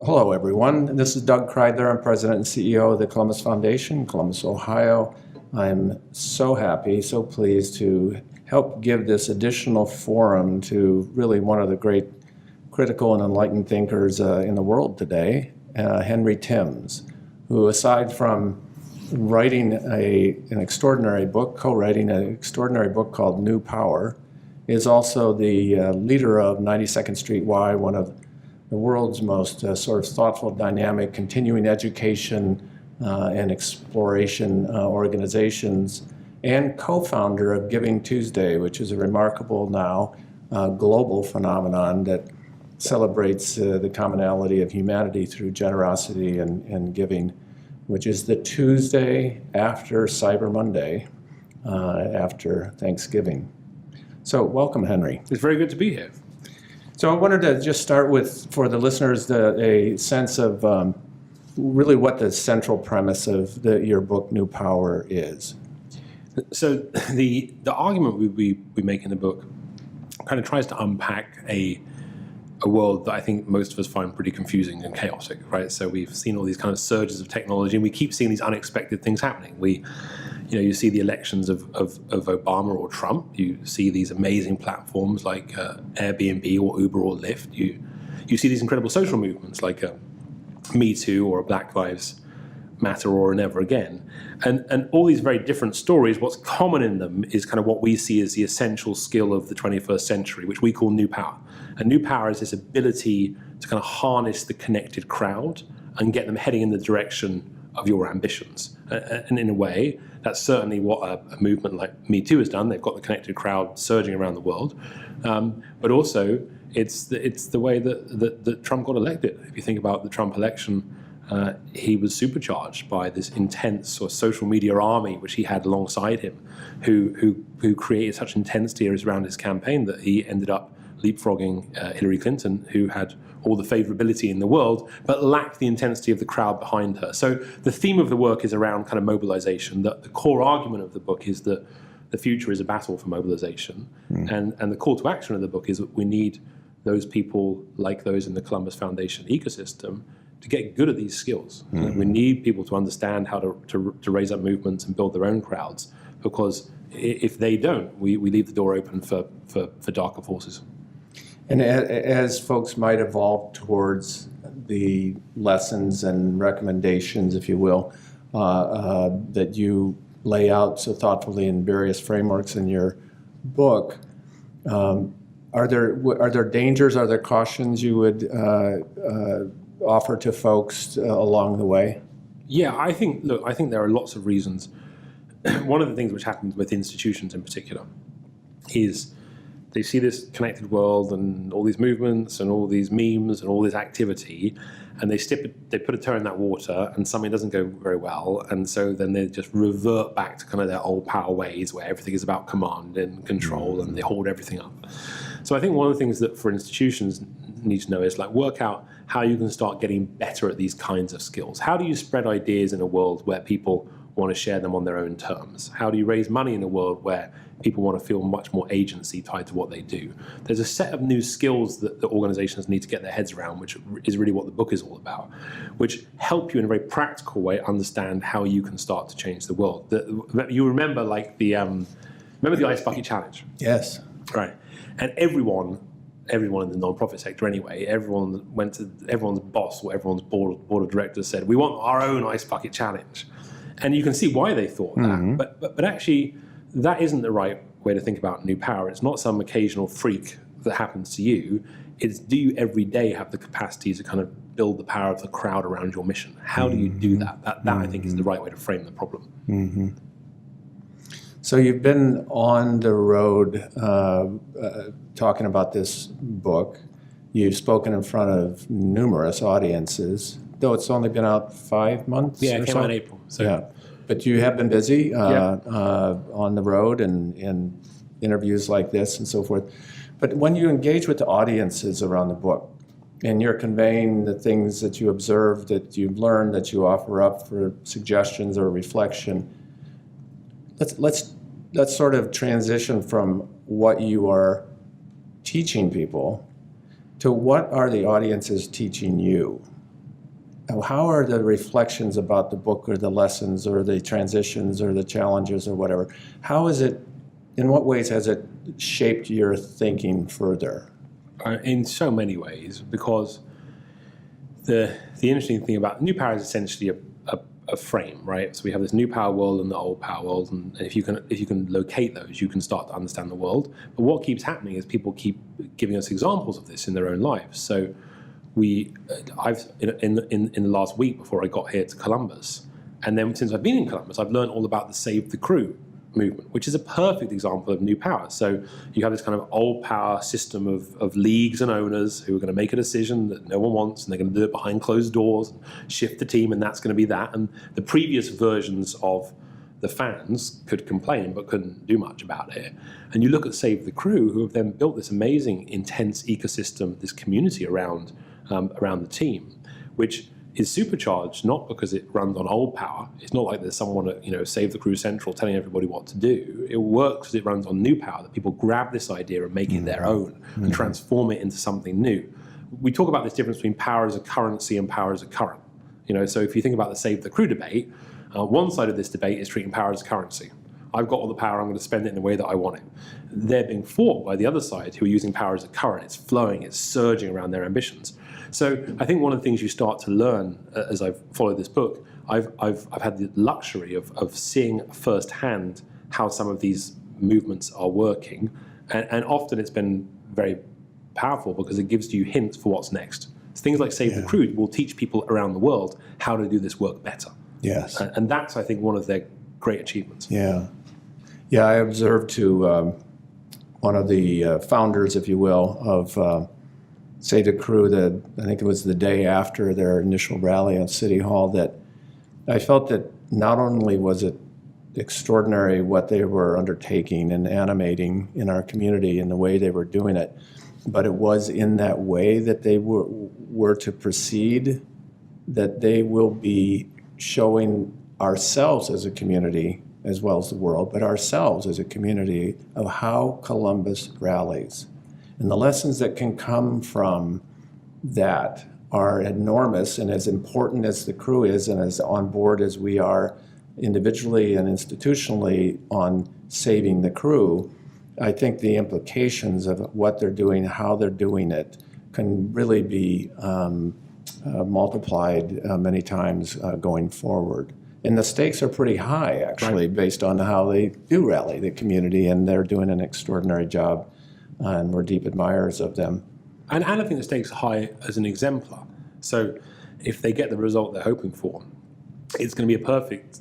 Hello, everyone. This is Doug Kridler. I'm President and CEO of the Columbus Foundation, Columbus, Ohio. I'm so happy, so pleased to help give this additional forum to really one of the great critical and enlightened thinkers in the world today, Henry Timms, who, aside from writing an extraordinary book, co-writing an extraordinary book called New Power, is also the leader of 92nd Street Y, one of the world's most sort of thoughtful, dynamic, continuing education and exploration organizations, and co-founder of Giving Tuesday, which is a remarkable now global phenomenon that celebrates the commonality of humanity through generosity and giving, which is the Tuesday after Cyber Monday, after Thanksgiving. So welcome, Henry. It's very good to be here. So I wanted to just start with, for the listeners, a sense of really what the central premise of your book, New Power, is. So the argument we make in the book kind of tries to unpack a world that I think most of us find pretty confusing and chaotic, right? So we've seen all these kind of surges of technology, and we keep seeing these unexpected things happening. You see the elections of Obama or Trump. You see these amazing platforms like Airbnb or Uber or Lyft. You see these incredible social movements like Me Too or Black Lives Matter or Never Again. And all these very different stories, what's common in them is kind of what we see as the essential skill of the 21st century, which we call new power. And new power is this ability to kind of harness the connected crowd and get them heading in the direction of your ambitions. And in a way, that's certainly what a movement like Me Too has done. They've got the connected crowd surging around the world. But also, it's the way that Trump got elected. If you think about the Trump election, he was supercharged by this intense sort of social media army which he had alongside him, who created such intensity around his campaign that he ended up leapfrogging Hillary Clinton, who had all the favorability in the world, but lacked the intensity of the crowd behind her. So the theme of the work is around kind of mobilization. The core argument of the book is that the future is a battle for mobilization. And the call to action of the book is that we need those people like those in the Columbus Foundation ecosystem to get good at these skills. We need people to understand how to raise up movements and build their own crowds, because if they don't, we leave the door open for darker forces. And as folks might evolve towards the lessons and recommendations, if you will, that you lay out so thoughtfully in various frameworks in your book, are there dangers, are there cautions you would offer to folks along the way? Yeah, I think there are lots of reasons. One of the things which happens with institutions in particular is they see this connected world and all these movements and all these memes and all this activity, and they put a toe in that water and something doesn't go very well, and so then they just revert back to kind of their old power ways where everything is about command and control and they hold everything up. So I think one of the things that for institutions need to know is like work out how you can start getting better at these kinds of skills. How do you spread ideas in a world where people want to share them on their own terms? How do you raise money in a world where people want to feel much more agency tied to what they do? There's a set of new skills that the organizations need to get their heads around, which is really what the book is all about, which help you in a very practical way understand how you can start to change the world. You remember like the Ice Bucket Challenge? Yes. Right. And everyone in the nonprofit sector anyway, everyone went to everyone's boss or everyone's board of directors said, we want our own Ice Bucket Challenge. And you can see why they thought that. But actually, that isn't the right way to think about new power. It's not some occasional freak that happens to you. It's, do you every day have the capacity to kind of build the power of the crowd around your mission? How do you do that? That I think is the right way to frame the problem. So you've been on the road talking about this book. You've spoken in front of numerous audiences, though it's only been out 5 months. Yeah, it came out in April. So. Yeah, but you have been busy on the road and in interviews like this and so forth. But when you engage with the audiences around the book, and you're conveying the things that you observed, that you've learned, that you offer up for suggestions or reflection, let's sort of transition from what you are teaching people to what are the audiences teaching you? how are the reflections about the book or the lessons or the transitions or the challenges or whatever? How is it, in what ways has it shaped your thinking further? In so many ways, because the interesting thing about new power is essentially a frame, right? So we have this new power world and the old power world, and if you can locate those, you can start to understand the world. But what keeps happening is people keep giving us examples of this in their own lives. So I've in the last week before I got here to Columbus, and then since I've been in Columbus, I've learned all about the Save the Crew movement, which is a perfect example of new power. So you have this kind of old power system of leagues and owners who are going to make a decision that no one wants, and they're going to do it behind closed doors and shift the team, and that's going to be that. And the previous versions of the fans could complain but couldn't do much about it. And you look at Save the Crew, who have then built this amazing, intense ecosystem, this community around the team, which is supercharged not because it runs on old power. It's not like there's someone at Save the Crew Central telling everybody what to do. It works because it runs on new power, that people grab this idea and make it their own and transform it into something new. We talk about this difference between power as a currency and power as a current. So if you think about the Save the Crew debate, one side of this debate is treating power as a currency. I've got all the power, I'm going to spend it in the way that I want it. They're being fought by the other side who are using power as a current. It's flowing, it's surging around their ambitions. So I think one of the things you start to learn as I've followed this book, I've had the luxury of seeing firsthand how some of these movements are working. And often it's been very powerful because it gives you hints for what's next. So things like Save the Crew will teach people around the world how to do this work better. Yes. And that's, I think, one of their great achievements. Yeah. Yeah, I observed one of the founders, if you will, of Save the Crew, I think it was the day after their initial rally at City Hall, that I felt that not only was it extraordinary what they were undertaking and animating in our community and the way they were doing it, but it was in that way that they were to proceed, that they will be showing ourselves as a community, as well as the world, but ourselves as a community, of how Columbus rallies. And the lessons that can come from that are enormous, and as important as the crew is and as on board as we are individually and institutionally on saving the crew, I think the implications of what they're doing, how they're doing it, can really be multiplied many times going forward. And the stakes are pretty high, actually, based on how they do rally the community, and they're doing an extraordinary job, and we're deep admirers of them. And I think the stakes are high as an exemplar. So if they get the result they're hoping for, it's going to be a perfect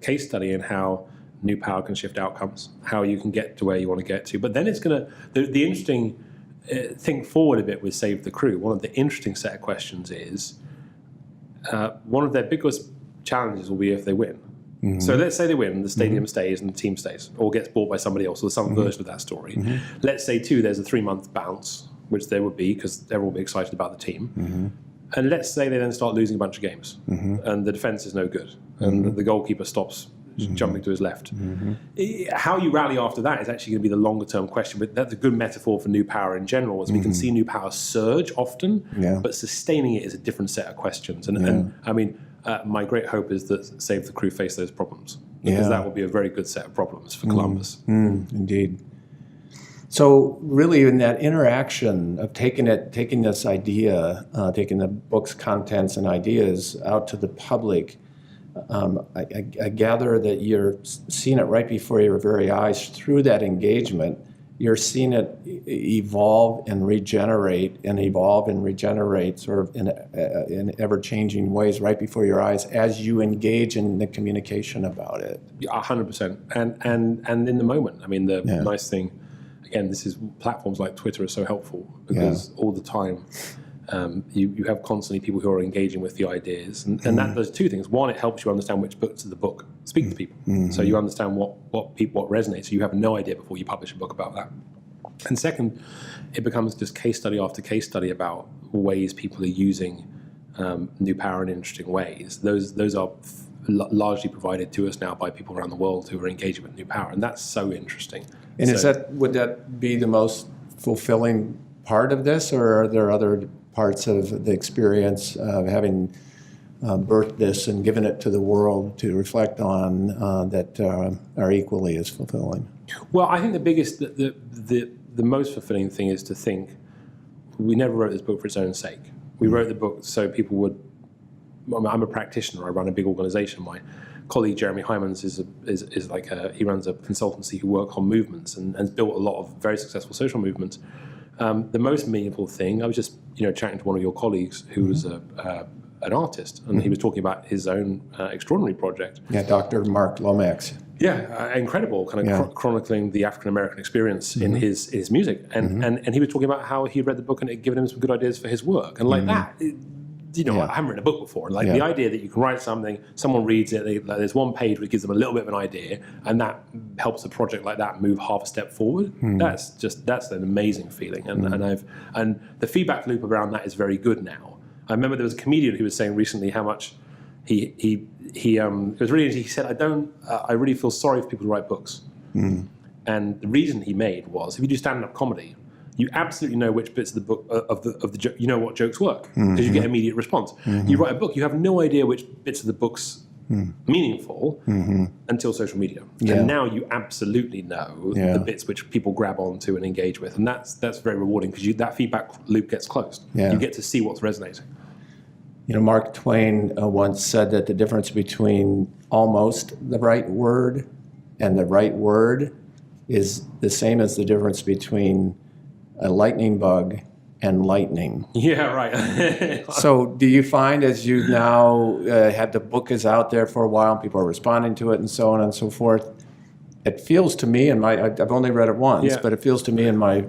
case study in how new power can shift outcomes, how you can get to where you want to get to. But then it's going to, the interesting, think forward a bit with Save the Crew, one of the interesting set of questions is, one of their biggest challenges will be if they win. Mm-hmm. So let's say they win, the stadium stays and the team stays, or gets bought by somebody else, or some version of that story. Let's say, too, there's a 3-month bounce, which there would be because everyone will be excited about the team. And let's say they then start losing a bunch of games, and the defense is no good, and the goalkeeper stops jumping to his left. How you rally after that is actually going to be the longer term question, but that's a good metaphor for new power in general, as we can see new power surge often, but sustaining it is a different set of questions. And I mean, my great hope is that Save the Crew face those problems, because that will be a very good set of problems for Columbus. Indeed. So really, in that interaction of taking this idea, taking the book's contents and ideas out to the public, I gather that you're seeing it right before your very eyes. Through that engagement, you're seeing it evolve and regenerate, sort of in ever-changing ways right before your eyes as you engage in the communication about it. 100%. And in the moment. I mean, the nice thing, again, this is platforms like Twitter are so helpful, because all the time you have constantly people who are engaging with the ideas, and that does two things. One, it helps you understand which books of the book speak to people, so you understand what resonates. So you have no idea before you publish a book about that. And second, it becomes just case study after case study about ways people are using new power in interesting ways. Those are largely provided to us now by people around the world who are engaging with new power, and that's so interesting. And would that be the most fulfilling part of this, or are there other parts of the experience of having birthed this and given it to the world to reflect on that are equally as fulfilling? Well, I think the biggest, the most fulfilling thing is to think we never wrote this book for its own sake. We wrote the book so people would. I'm a practitioner. I run a big organization. My colleague Jeremy Hymans is like he runs a consultancy who works on movements and has built a lot of very successful social movements. The most meaningful thing, I was just chatting to one of your colleagues who was an artist, and he was talking about his own extraordinary project. Yeah, Dr. Mark Lomax. Yeah, incredible, kind of chronicling the African American experience in his music, and he was talking about how he read the book and it had given him some good ideas for his work, and like that. I haven't written a book before. Like the idea that you can write something, someone reads it, there's one page which gives them a little bit of an idea, and that helps a project like that move half a step forward. That's an amazing feeling, and the feedback loop around that is very good now. I remember there was a comedian who was saying recently how much it was really interesting. He said, I really feel sorry for people who write books, and the reason he made was if you do stand-up comedy, you absolutely know which bits of the book of the joke, you know what jokes work because you get immediate response. You write a book, you have no idea which bits of the book's meaningful until social media, and now you absolutely know the bits which people grab onto and engage with, and that's very rewarding because that feedback loop gets closed. You get to see what's resonating. Mark Twain once said that the difference between almost the right word and the right word is the same as the difference between a lightning bug and lightning. Yeah, right. So do you find as you now have the book is out there for a while and people are responding to it and so on and so forth, it feels to me, I've only read it once, but it feels to me in my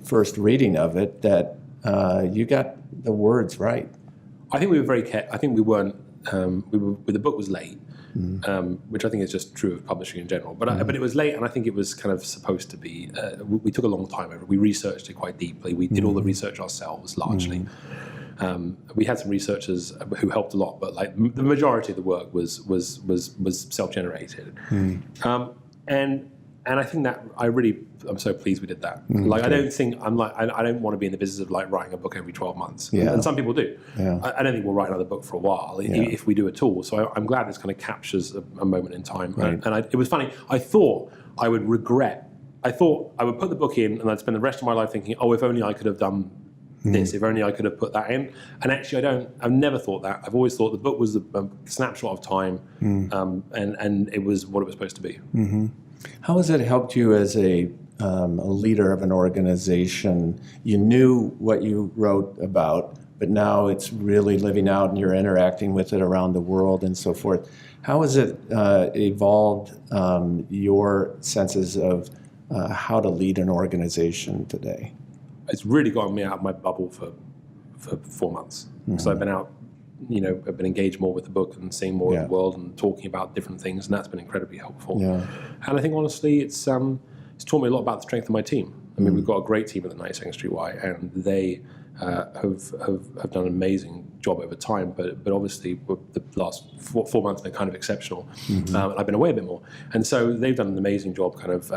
first reading of it that you got the words right. I think we were very careful. I think we weren't. The book was late, which I think is just true of publishing in general. But it was late, and I think it was kind of supposed to be. We took a long time over it. We researched it quite deeply. We did all the research ourselves, largely. We had some researchers who helped a lot, but like the majority of the work was self-generated. And I think that I'm so pleased we did that. Like, I don't think I don't want to be in the business of like writing a book every 12 months. And some people do. I don't think we'll write another book for a while if we do at all. So I'm glad this kind of captures a moment in time. Right. And it was funny. I thought I would put the book in and I'd spend the rest of my life thinking, oh, if only I could have done this, if only I could have put that in. And actually I've never thought that. I've always thought the book was a snapshot of time and it was what it was supposed to be. How has it helped you as a leader of an organization? You knew what you wrote about, but now it's really living out and you're interacting with it around the world and so forth. How has it evolved your senses of how to lead an organization today? It's really gotten me out of my bubble for 4 months. So I've been out, I've been engaged more with the book and seeing more of the world and talking about different things, and that's been incredibly helpful. And I think honestly, it's taught me a lot about the strength of my team. I mean, we've got a great team at the 92nd Street Y, and they have done an amazing job over time. But obviously, the last 4 months have been kind of exceptional. I've been away a bit more, and so they've done an amazing job, kind of,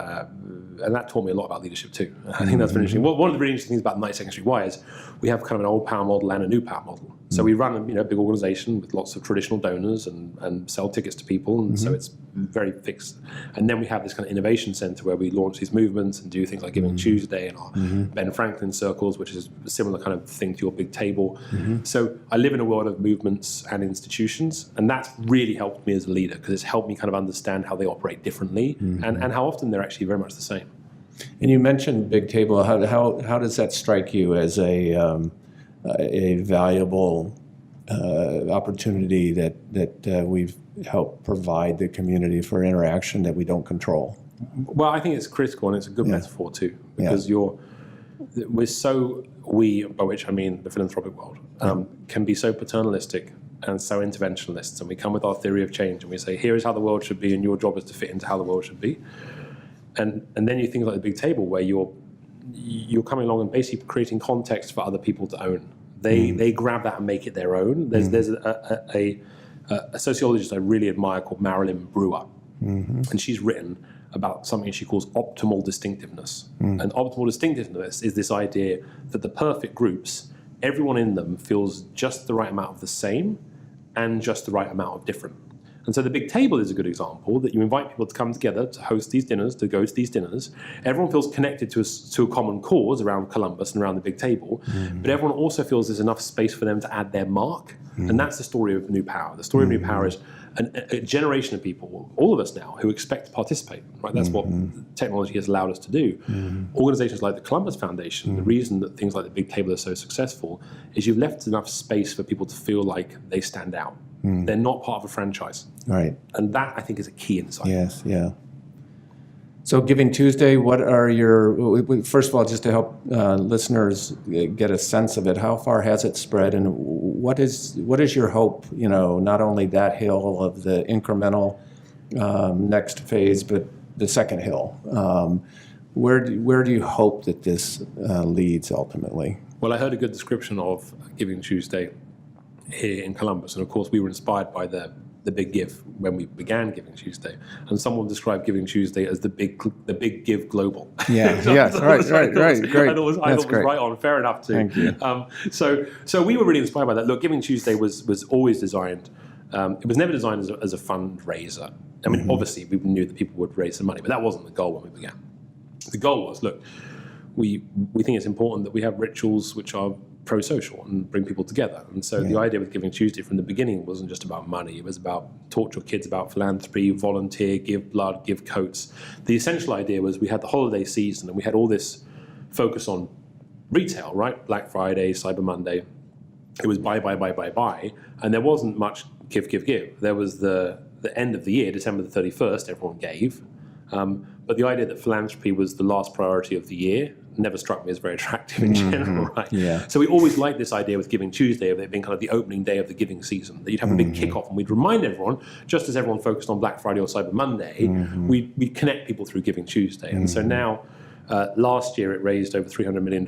and that taught me a lot about leadership too. I think that's very interesting. One of the really interesting things about the 92nd Street Y is we have kind of an old power model and a new power model. So we run a big organization with lots of traditional donors and sell tickets to people, and so it's very fixed. And then we have this kind of innovation center where we launch these movements and do things like Giving Tuesday and our Ben Franklin circles, which is a similar kind of thing to your big table. So I live in a world of movements and institutions, and that's really helped me as a leader because it's helped me kind of understand how they operate differently and how often they're actually very much the same. And you mentioned big table. How does that strike you as a valuable opportunity that we've helped provide the community for interaction that we don't control? Well, I think it's critical, and it's a good metaphor too, because we, by which I mean the philanthropic world, can be so paternalistic and so interventionist, and we come with our theory of change, and we say, here is how the world should be, and your job is to fit into how the world should be. And then you think like the big table where you're coming along and basically creating context for other people to own. They grab that and make it their own. There's a sociologist I really admire called Marilyn Brewer, and she's written about something she calls optimal distinctiveness. And optimal distinctiveness is this idea that the perfect groups, everyone in them feels just the right amount of the same, and just the right amount of different. And so the big table is a good example that you invite people to come together to host these dinners, to go to these dinners. Everyone feels connected to a common cause around Columbus and around the big table, but everyone also feels there's enough space for them to add their mark. And that's the story of New Power. The story of New Power is a generation of people, all of us now, who expect to participate. Right? That's what technology has allowed us to do. Organizations like the Columbus Foundation, the reason that things like the big table are so successful is you've left enough space for people to feel like they stand out. They're not part of a franchise. Right. And that, I think, is a key insight. Yes, yeah. So Giving Tuesday, what are your, first of all, just to help listeners get a sense of it, how far has it spread, and what is your hope, not only that hill of the incremental next phase, but the second hill? Where do you hope that this leads ultimately? Well, I heard a good description of Giving Tuesday here in Columbus, and of course we were inspired by the Big Give when we began Giving Tuesday, and someone described Giving Tuesday as the big give global. Yeah, so yes, right, great. I thought it was right on, fair enough too. Thank you. So we were really inspired by that. Look, Giving Tuesday was always designed. It was never designed as a fundraiser. I mean, obviously we knew that people would raise some money, but that wasn't the goal when we began. The goal was, look, we think it's important that we have rituals which are pro-social and bring people together. And so the idea with Giving Tuesday from the beginning wasn't just about money. It was about talk to your kids about philanthropy, volunteer, give blood, give coats. The essential idea was we had the holiday season and we had all this focus on retail, right? Black Friday, Cyber Monday. It was buy. And there wasn't much give. There was the end of the year, December the 31st, everyone gave. But the idea that philanthropy was the last priority of the year never struck me as very attractive in general, right? Yeah. So we always liked this idea with Giving Tuesday of it being kind of the opening day of the giving season, that you'd have a big kickoff and we'd remind everyone, just as everyone focused on Black Friday or Cyber Monday, we'd connect people through Giving Tuesday. And so now, last year it raised over $300 million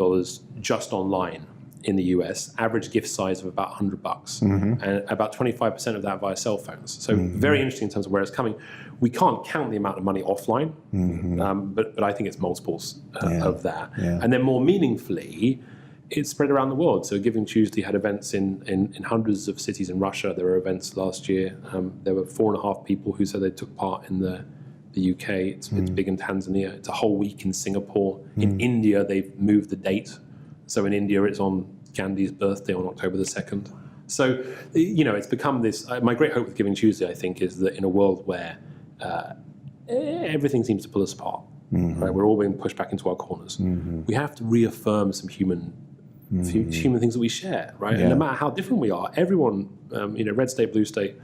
just online in the US, average gift size of about $100, and about 25% of that via cell phones. So very interesting in terms of where it's coming. We can't count the amount of money offline, but I think it's multiples of that. Yeah. And then more meaningfully, it's spread around the world. So Giving Tuesday had events in hundreds of cities in Russia. There were events last year. There were 4.5 people who said they took part in the UK. It's big in Tanzania. It's a whole week in Singapore. In India, they've moved the date. So in India, it's on Gandhi's birthday on October the 2nd. So, it's become this, my great hope with Giving Tuesday, I think, is that in a world where everything seems to pull us apart, right? We're all being pushed back into our corners. We have to reaffirm some human things that we share, right? Yeah. And no matter how different we are, everyone, red state, blue state,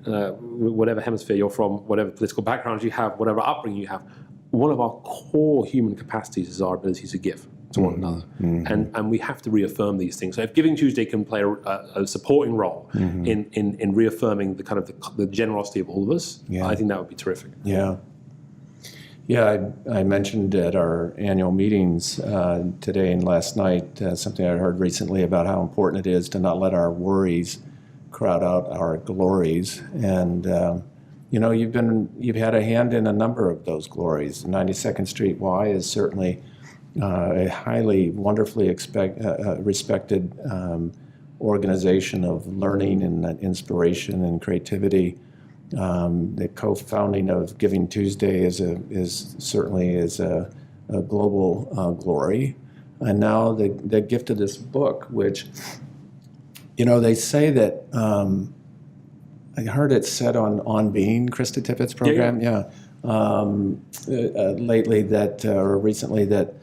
whatever hemisphere you're from, whatever political background you have, whatever upbringing you have, one of our core human capacities is our ability to give to one another. And we have to reaffirm these things. So if Giving Tuesday can play a supporting role in reaffirming the kind of the generosity of all of us, I think that would be terrific. Yeah. Yeah, I mentioned at our annual meetings today and last night something I heard recently about how important it is to not let our worries crowd out our glories. And you've had a hand in a number of those glories. 92nd Street Y is certainly a highly, wonderfully respected organization of learning and inspiration and creativity. The co-founding of Giving Tuesday is certainly a global glory, and now the gift of this book, which they say that I heard it said on Being, Krista Tippett's program, recently that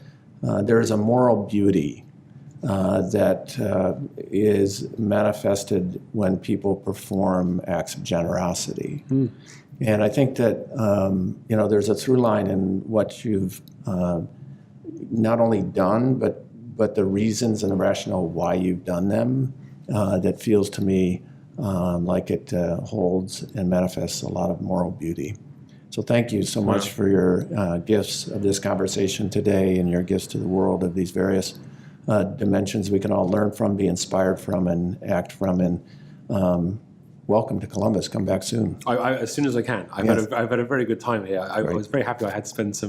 there is a moral beauty that is manifested when people perform acts of generosity. And I think that, there's a through line in what you've not only done, but the reasons and the rationale why you've done them that feels to me like it holds and manifests a lot of moral beauty. So thank you so much for your gifts of this conversation today and your gifts to the world of these various dimensions we can all learn from, be inspired from, and act from. And welcome to Columbus. Come back soon. As soon as I can. I've had a very good time here. I was very happy. I had spent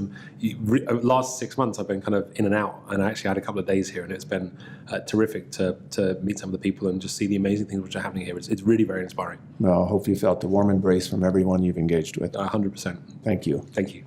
last 6 months. I've been kind of in and out, and I actually had a couple of days here, and it's been terrific to meet some of the people and just see the amazing things which are happening here. It's really very inspiring. Well, I hope you felt the warm embrace from everyone you've engaged with. 100%. Thank you. Thank you.